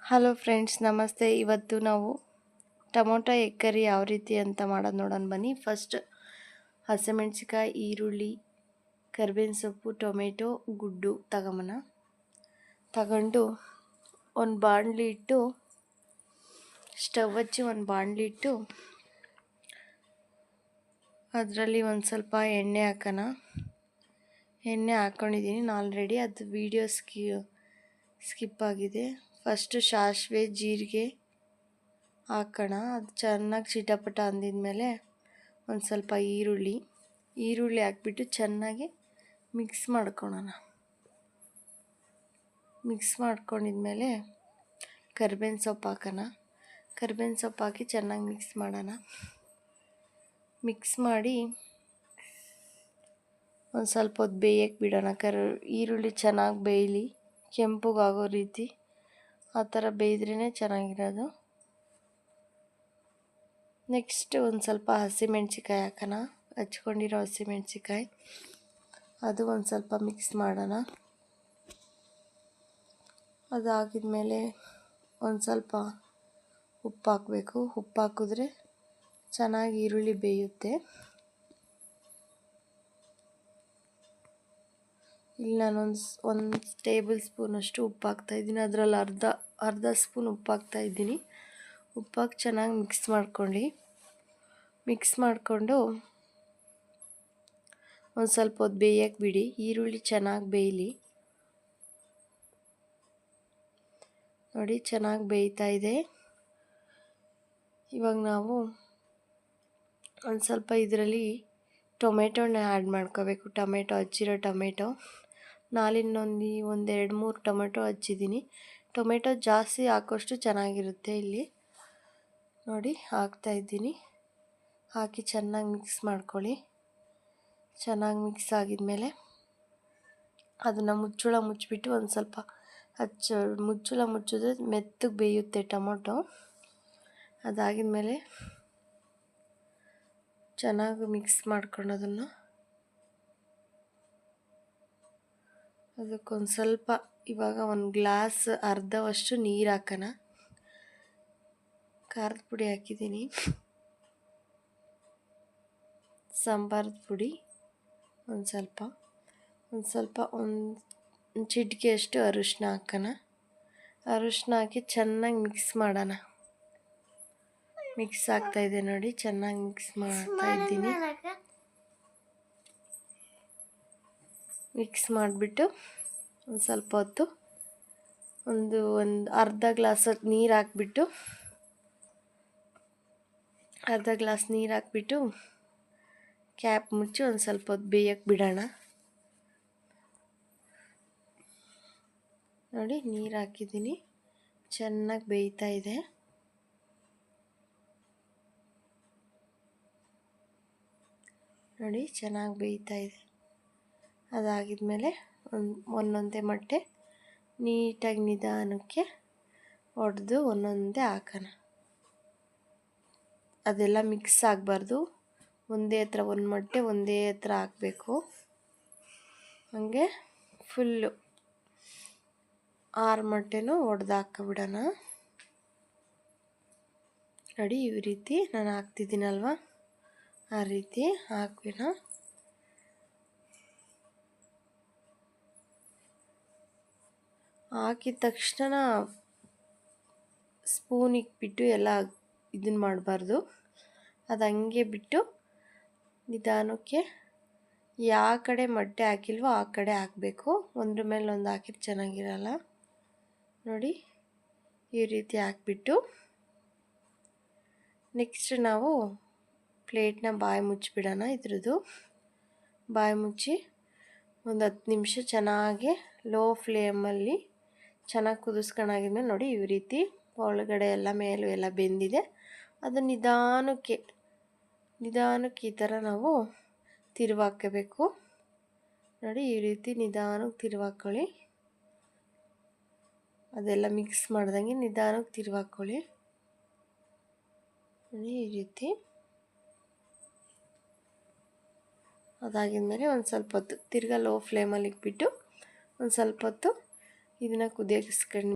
Hello friends, ನಮಸ್ತೆ. ಇವತ್ತು ನಾವು ಟೊಮೊಟೊ ಎಗ್ ಕರಿ ಯಾವ ರೀತಿ ಅಂತ ಮಾಡೋದು ನೋಡೋಣ ಬನ್ನಿ. ಫಸ್ಟ್ ಹಸಿಮೆಣ್ಸಿಕಾಯಿ, ಈರುಳ್ಳಿ, ಕರಿಬೇವಿನ ಸೊಪ್ಪು, ಟೊಮೆಟೊ, ಗುಡ್ಡು ತಗೊಂಡು ಒಂದು ಬಾಣಲಿ ಇಟ್ಟು, ಸ್ಟವ್ ಹಚ್ಚಿ ಒಂದು ಬಾಣಲಿ ಇಟ್ಟು ಅದರಲ್ಲಿ ಒಂದು ಸ್ವಲ್ಪ ಎಣ್ಣೆ ಹಾಕೋಣ. ಎಣ್ಣೆ ಹಾಕ್ಕೊಂಡಿದ್ದೀನಿ ನಾನು ಆಲ್ರೆಡಿ, ಅದು ವೀಡಿಯೋ ಸ್ಕಿಪ್ ಆಗಿದೆ. ಫಸ್ಟು ಸಾಸಿವೆ ಜೀರಿಗೆ ಹಾಕೋಣ. ಅದು ಚೆನ್ನಾಗಿ ಚಿಟಪಟ ಅಂದಿದ್ಮೇಲೆ ಒಂದು ಸ್ವಲ್ಪ ಈರುಳ್ಳಿ ಹಾಕ್ಬಿಟ್ಟು ಚೆನ್ನಾಗಿ ಮಿಕ್ಸ್ ಮಾಡ್ಕೊಳ್ಳೋಣ. ಮಿಕ್ಸ್ ಮಾಡ್ಕೊಂಡಿದ್ಮೇಲೆ ಕರಿಬೇವಿನ ಸೊಪ್ಪು ಹಾಕೋಣ. ಕರಿಬೇವಿನ ಸೊಪ್ಪು ಹಾಕಿ ಚೆನ್ನಾಗಿ ಮಿಕ್ಸ್ ಮಾಡೋಣ. ಮಿಕ್ಸ್ ಮಾಡಿ ಒಂದು ಸ್ವಲ್ಪ ಹೊತ್ತು ಬೇಯಕ್ಕೆ ಬಿಡೋಣ. ಈರುಳ್ಳಿ ಚೆನ್ನಾಗಿ ಬೇಯಲಿ, ಕೆಂಪಗಾಗೋ ರೀತಿ. ಆ ಥರ ಬೇಯ್ದ್ರೇ ಚೆನ್ನಾಗಿರೋದು. ನೆಕ್ಸ್ಟ್ ಒಂದು ಸ್ವಲ್ಪ ಹಸಿಮೆಣ್ಸಿಕಾಯಿ ಹಾಕೋಣ. ಹಚ್ಕೊಂಡಿರೋ ಹಸಿಮೆಣ್ಸಿಕಾಯಿ ಅದು ಒಂದು ಸ್ವಲ್ಪ ಮಿಕ್ಸ್ ಮಾಡೋಣ. ಅದಾಗಿದ್ಮೇಲೆ ಒಂದು ಸ್ವಲ್ಪ ಉಪ್ಪು ಹಾಕಬೇಕು. ಉಪ್ಪು ಹಾಕಿದ್ರೆ ಚೆನ್ನಾಗಿ ಈರುಳ್ಳಿ ಬೇಯುತ್ತೆ. ಇಲ್ಲಿ ನಾನೊಂದು ಟೇಬಲ್ ಸ್ಪೂನಷ್ಟು ಉಪ್ಪು ಹಾಕ್ತಾಯಿದ್ದೀನಿ. ಅದರಲ್ಲಿ ಅರ್ಧ ಸ್ಪೂನ್ ಉಪ್ಪು ಹಾಕ್ತಾಯಿದ್ದೀನಿ. ಉಪ್ಪು ಹಾಕಿ ಚೆನ್ನಾಗಿ ಮಿಕ್ಸ್ ಮಾಡಿಕೊಂಡು ಒಂದು ಸ್ವಲ್ಪ ಹೊತ್ತು ಬೇಯಕ್ಕೆ ಬಿಡಿ. ಈರುಳ್ಳಿ ಚೆನ್ನಾಗಿ ಬೇಯಲಿ. ನೋಡಿ, ಚೆನ್ನಾಗಿ ಬೇಯ್ತಾ ಇದೆ. ಇವಾಗ ನಾವು ಒಂದು ಸ್ವಲ್ಪ ಇದರಲ್ಲಿ ಟೊಮೆಟೊನ ಆ್ಯಡ್ ಮಾಡ್ಕೋಬೇಕು. ಹಚ್ಚಿರೋ ಟೊಮೆಟೊ ನಾನಿನ್ನೊಂದು 2-3 ಟೊಮೆಟೊ ಹಚ್ಚಿದ್ದೀನಿ. ಟೊಮೆಟೊ ಜಾಸ್ತಿ ಹಾಕೋಷ್ಟು ಚೆನ್ನಾಗಿರುತ್ತೆ. ಇಲ್ಲಿ ನೋಡಿ ಹಾಕ್ತಾಯಿದ್ದೀನಿ. ಹಾಕಿ ಚೆನ್ನಾಗಿ ಮಿಕ್ಸ್ ಮಾಡ್ಕೊಳ್ಳಿ. ಚೆನ್ನಾಗಿ ಮಿಕ್ಸ್ ಆಗಿದ್ಮೇಲೆ ಅದನ್ನು ಮುಚ್ಚಿಬಿಟ್ಟು ಒಂದು ಸ್ವಲ್ಪ ಮುಚ್ಚಳ ಮುಚ್ಚಿದ್ರೆ ಮೆತ್ತಗೆ ಬೇಯುತ್ತೆ ಟೊಮೊಟೊ. ಅದಾಗಿದ್ಮೇಲೆ ಚೆನ್ನಾಗಿ ಮಿಕ್ಸ್ ಮಾಡ್ಕೊಂಡು ಅದಕ್ಕೊಂದು ಸ್ವಲ್ಪ ಇವಾಗ ಒಂದು ಗ್ಲಾಸ್ ಅರ್ಧವಷ್ಟು ನೀರು ಹಾಕೋಣ. ಖಾರದ ಪುಡಿ ಹಾಕಿದ್ದೀನಿ, ಸಾಂಬಾರದ ಪುಡಿ ಒಂದು ಸ್ವಲ್ಪ ಒಂದು ಚಿಟಿಕೆಯಷ್ಟು ಅರಿಶಿನ ಹಾಕೋಣ. ಅರಿಶಿನ ಹಾಕಿ ಚೆನ್ನಾಗಿ ಮಿಕ್ಸ್ ಮಾಡೋಣ. ಮಿಕ್ಸ್ ಆಗ್ತಾಯಿದೆ ನೋಡಿ, ಚೆನ್ನಾಗಿ ಮಿಕ್ಸ್ ಮಾಡ್ತಾಯಿದ್ದೀನಿ. ಮಿಕ್ಸ್ ಮಾಡಿಬಿಟ್ಟು ಒಂದು ಸ್ವಲ್ಪ ಹೊತ್ತು ಒಂದು ಅರ್ಧ ಗ್ಲಾಸ್ ನೀರು ಹಾಕ್ಬಿಟ್ಟು ಕ್ಯಾಪ್ ಮುಚ್ಚಿ ಒಂದು ಸ್ವಲ್ಪ ಹೊತ್ತು ಬೇಯಕ್ಕೆ ಬಿಡೋಣ. ನೋಡಿ, ನೀರು ಹಾಕಿದ್ದೀನಿ, ಚೆನ್ನಾಗಿ ಬೇಯ್ತಾ ಇದೆ. ನೋಡಿ, ಚೆನ್ನಾಗಿ ಬೇಯ್ತಾ ಇದೆ. ಅದಾಗಿದ್ಮೇಲೆ ಒಂದೊಂದೇ ಮೊಟ್ಟೆ ನೀಟಾಗಿ ನಿಧಾನಕ್ಕೆ ಒಡೆದು ಒಂದೊಂದೇ ಹಾಕೋಣ. ಅದೆಲ್ಲ ಮಿಕ್ಸ್ ಆಗಬಾರ್ದು. ಒಂದೇ ಹತ್ರ ಒಂದು ಮೊಟ್ಟೆ ಒಂದೇ ಹತ್ರ ಹಾಕಬೇಕು. ಹಾಗೆ ಫುಲ್ಲು 6 ಮೊಟ್ಟೆನೂ ಒಡೆದು ಹಾಕ್ಬಿಡೋಣ. ನೋಡಿ, ಈ ರೀತಿ ನಾನು ಹಾಕ್ತಿದ್ದೀನಲ್ವ, ಆ ರೀತಿ ಹಾಕ್ಬಿಡ. ಹಾಕಿದ ತಕ್ಷಣ ಸ್ಪೂನ್ ಇಕ್ಬಿಟ್ಟು ಎಲ್ಲ ಇದನ್ನು ಮಾಡಬಾರ್ದು. ಅದು ಹಂಗೆ ಬಿಟ್ಟು ನಿಧಾನಕ್ಕೆ ಯಾವ ಕಡೆ ಮೊಟ್ಟೆ ಹಾಕಿಲ್ವೋ ಆ ಕಡೆ ಹಾಕಬೇಕು. ಒಂದ್ರ ಮೇಲೆ ಒಂದು ಹಾಕಿದ್ರೆ ಚೆನ್ನಾಗಿರಲ್ಲ. ನೋಡಿ, ಈ ರೀತಿ ಹಾಕ್ಬಿಟ್ಟು ನೆಕ್ಸ್ಟ್ ನಾವು ಪ್ಲೇಟ್ನ ಬಾಯಿ ಮುಚ್ಚಿಬಿಡೋಣ. ಇದ್ರದ್ದು ಬಾಯಿ ಮುಚ್ಚಿ ಒಂದು 10 ನಿಮಿಷ ಚೆನ್ನಾಗಿ ಲೋ ಫ್ಲೇಮಲ್ಲಿ ಚೆನ್ನಾಗಿ ಕುದಿಸ್ಕೊಂಡಾಗಿದ್ಮೇಲೆ ನೋಡಿ, ಈ ರೀತಿ ಒಳಗಡೆ ಎಲ್ಲ ಮೇಲೂ ಎಲ್ಲ ಬೆಂದಿದೆ. ಅದು ನಿಧಾನಕ್ಕೆ ಈ ಥರ ನಾವು ತಿರುವಾಕಬೇಕು. ನೋಡಿ, ಈ ರೀತಿ ನಿಧಾನಕ್ಕೆ ತಿರುವಾಕೊಳ್ಳಿ. ಅದೆಲ್ಲ ಮಿಕ್ಸ್ ಮಾಡ್ದಂಗೆ ನಿಧಾನಕ್ಕೆ ತಿರುವಾಕೊಳ್ಳಿ. ನೋಡಿ, ಈ ರೀತಿ. ಅದಾಗಿದ್ಮೇಲೆ ಒಂದು ಸ್ವಲ್ಪ ಹೊತ್ತು ತಿರ್ಗಾ ಲೋ ಫ್ಲೇಮಲ್ಲಿ ಇಟ್ಬಿಟ್ಟು ಒಂದು ಸ್ವಲ್ಪ ಹೊತ್ತು ಇದನ್ನು ಕುದಿಯೋಕ್ಕಿಸ್ಕೊಂಡು